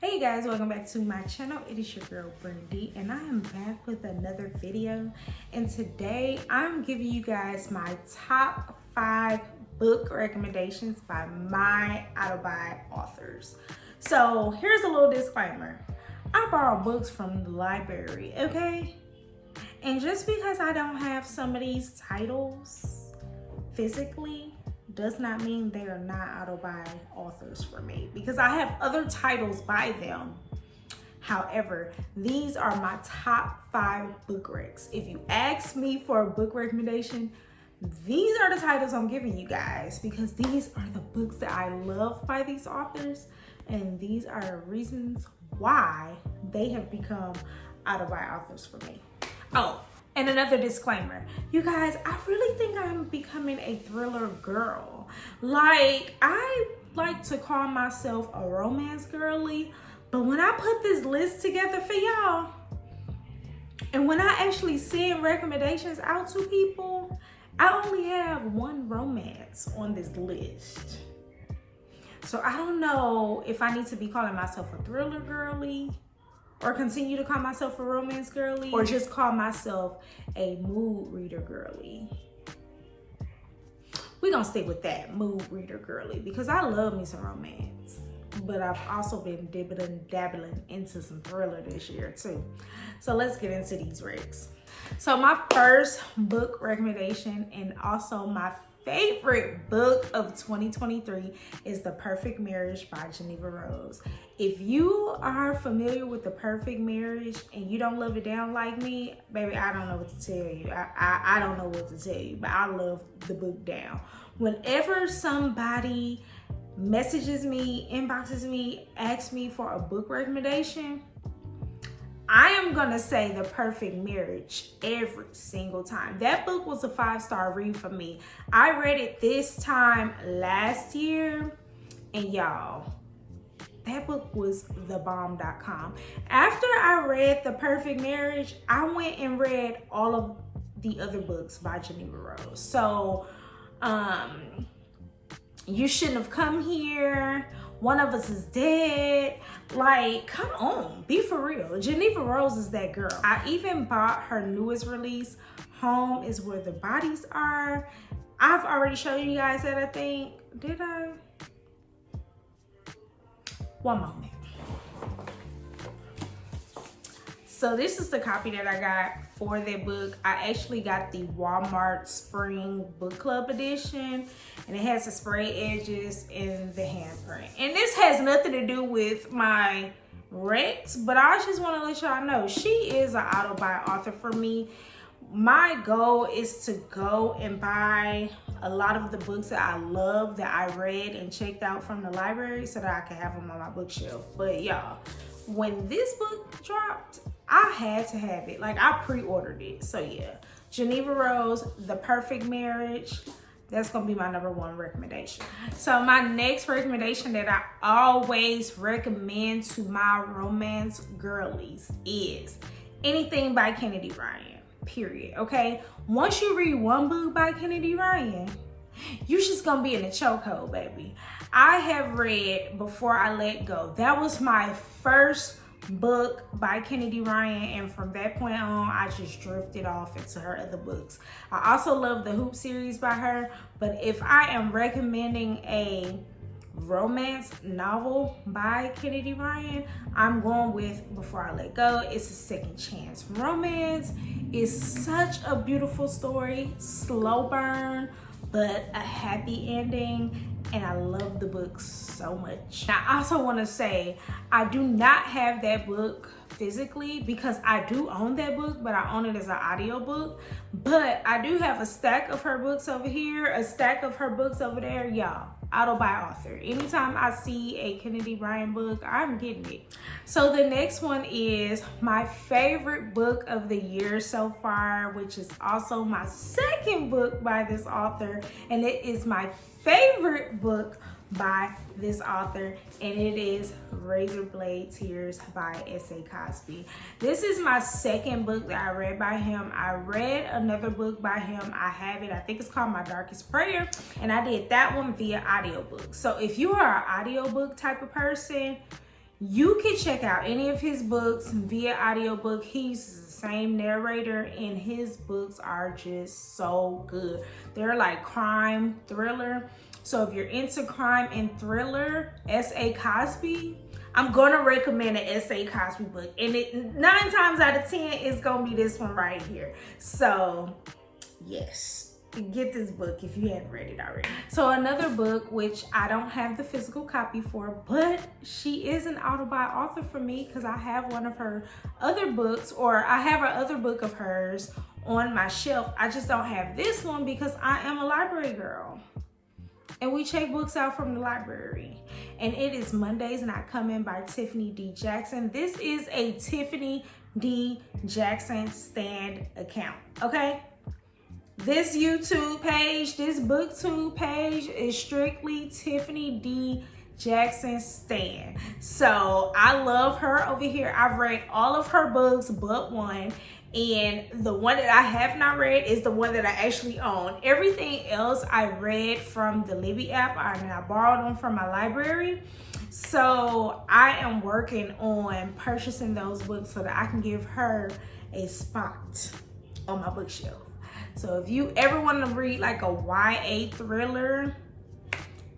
Hey guys, welcome back to my channel. It is your girl Brandy and I am back with another video, and today I'm giving you guys my top 5 book recommendations by my out-of-buy authors. So here's a little disclaimer. I borrow books from the library, okay? And just because I don't have some of these titles physically does not mean they are not out-of-buy authors for me, because I have other titles by them. However, these are my top 5 book recs. If you ask me for a book recommendation, these are the titles I'm giving you guys, because these are the books that I love by these authors, and these are the reasons why they have become out-of-buy authors for me. Oh, and another disclaimer, you guys, I really think I'm becoming a thriller girl. Like, I like to call myself a romance girly, but when I put this list together for y'all, and when I actually send recommendations out to people, I only have one romance on this list. So I don't know if I need to be calling myself a thriller girly, or continue to call myself a romance girly, or just call myself a mood reader girly. We're gonna stick with that, mood reader girly, because I love me some romance, but I've also been dabbling into some thriller this year too. So let's get into these recs. So my first book recommendation, and also my favorite book of 2023, is The Perfect Marriage by Geneva Rose. If you are familiar with The Perfect Marriage and you don't love it down like me, baby, I don't know what to tell you. I don't know what to tell you, but I love the book down. Whenever somebody messages me, inboxes me, asks me for a book recommendation, I am gonna say The Perfect Marriage every single time. That book was a 5-star read for me. I read it this time last year, and y'all, that book was thebomb.com. After I read The Perfect Marriage, I went and read all of the other books by Geneva Rose. So, You Shouldn't Have Come Here, One of Us Is Dead. Like, come on, be for real. Geneva Rose is that girl. I even bought her newest release, Home Is Where the Bodies Are. I've already shown you guys that, I think. Did I? One moment. So this is the copy that I got for that book. I actually got the Walmart Spring Book Club edition, and it has the spray edges and the handprint. And this has nothing to do with my recs, but I just want to let y'all know she is an auto-buy author for me. My goal is to go and buy a lot of the books that I love, that I read and checked out from the library, so that I can have them on my bookshelf. But y'all, when this book dropped, I had to have it. Like, I pre-ordered it. So yeah, Geneva Rose, The Perfect Marriage, that's gonna be my #1 recommendation. So my next recommendation that I always recommend to my romance girlies is anything by Kennedy Ryan, period, okay? Once you read one book by Kennedy Ryan, you just gonna be in a chokehold, baby. I have read Before I Let Go. That was my first book by Kennedy Ryan, and from that point on, I just drifted off into her other books. I also love the Hoop series by her, but if I am recommending a romance novel by Kennedy Ryan, I'm going with Before I Let Go. It's a second chance romance. It's such a beautiful story, slow burn, but a happy ending, and I love the book so much. I also want to say, I do not have that book physically, because I do own that book, but I own it as an audiobook. But I do have a stack of her books over here, a stack of her books over there. Y'all, auto-buy author. Anytime I see a Kennedy Ryan book, I'm getting it. So the next one is my favorite book of the year so far, which is also my second book by this author, and it is my favorite book by this author, and it is Razor Blade Tears by S.A. Cosby. This is my second book that I read by him. I read another book by him. I have it. I think it's called My Darkest Prayer, and I did that one via audiobook. So if you are an audiobook type of person, You can check out any of his books via audiobook. He's the same narrator, and his books are just so good. They're like crime thriller. So if you're into crime and thriller, S.A. Cosby, I'm gonna recommend an S.A. Cosby book. And 9 times out of 10, it's gonna be this one right here. So yes, get this book if you haven't read it already. So another book, which I don't have the physical copy for, but she is an autobiography author for me because I have one of her other books, or I have another book of hers on my shelf. I just don't have this one because I am a library girl. And we check books out from the library. And it is Mondays Not Coming by Tiffany D. Jackson. This is a Tiffany D. Jackson stand account, okay? This YouTube page, this BookTube page is strictly Tiffany D. Jackson stan. So I love her over here. I've read all of her books but one. And the one that I have not read is the one that I actually own. Everything else I read from the Libby app, and I borrowed them from my library. So I am working on purchasing those books so that I can give her a spot on my bookshelf. So if you ever want to read like a YA thriller,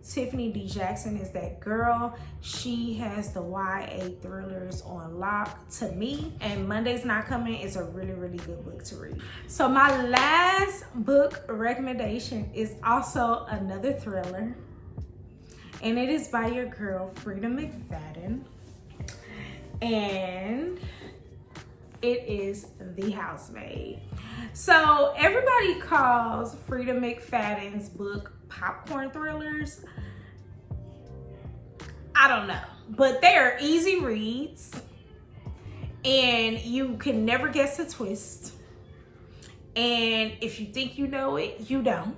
Tiffany D. Jackson is that girl. She has the YA thrillers on lock to me. And Mondays Not Coming is a really, really good book to read. So my last book recommendation is also another thriller. And it is by your girl, Frida McFadden. And it is The Housemaid. So everybody calls Frida McFadden's book popcorn thrillers. I don't know, but they are easy reads and you can never guess the twist. And if you think you know it, you don't.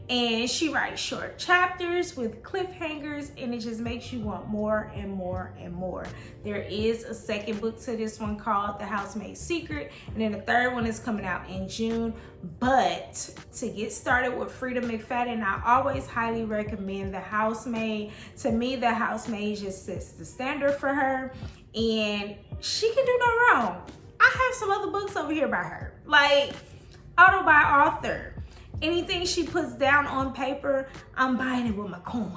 And she writes short chapters with cliffhangers, and it just makes you want more and more and more. There is a second book to this one called The Housemaid's Secret, and then the third one is coming out in June. But to get started with Frida McFadden, I always highly recommend The Housemaid. To me, The Housemaid just sets the standard for her, and she can do no wrong. I have some other books over here by her, like author. Anything she puts down on paper, I'm buying it with my coin.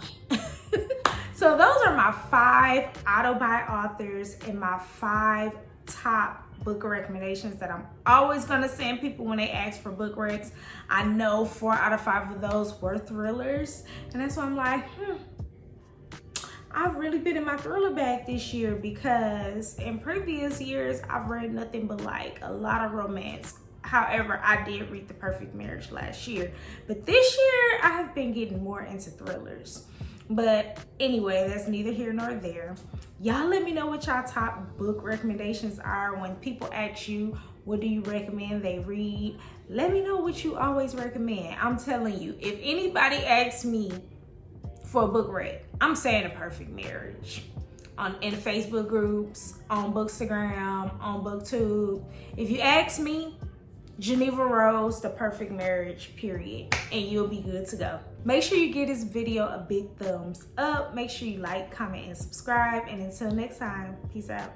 So those are my 5 authors and my 5 top book recommendations that I'm always gonna send people when they ask for book recs. I know 4 out of 5 of those were thrillers. And that's why I'm like, I've really been in my thriller bag this year, because in previous years, I've read nothing but like a lot of romance. However, I did read The Perfect Marriage last year, but this year I have been getting more into thrillers. But anyway, that's neither here nor there. Y'all let me know what y'all top book recommendations are. When people ask you, what do you recommend they read? Let me know what you always recommend. I'm telling you, if anybody asks me for a book read, I'm saying A Perfect Marriage. In Facebook groups, on Bookstagram, on BookTube. If you ask me, Geneva Rose, The Perfect Marriage, period, and you'll be good to go. Make sure you give this video a big thumbs up. Make sure you like, comment, and subscribe. And until next time, peace out.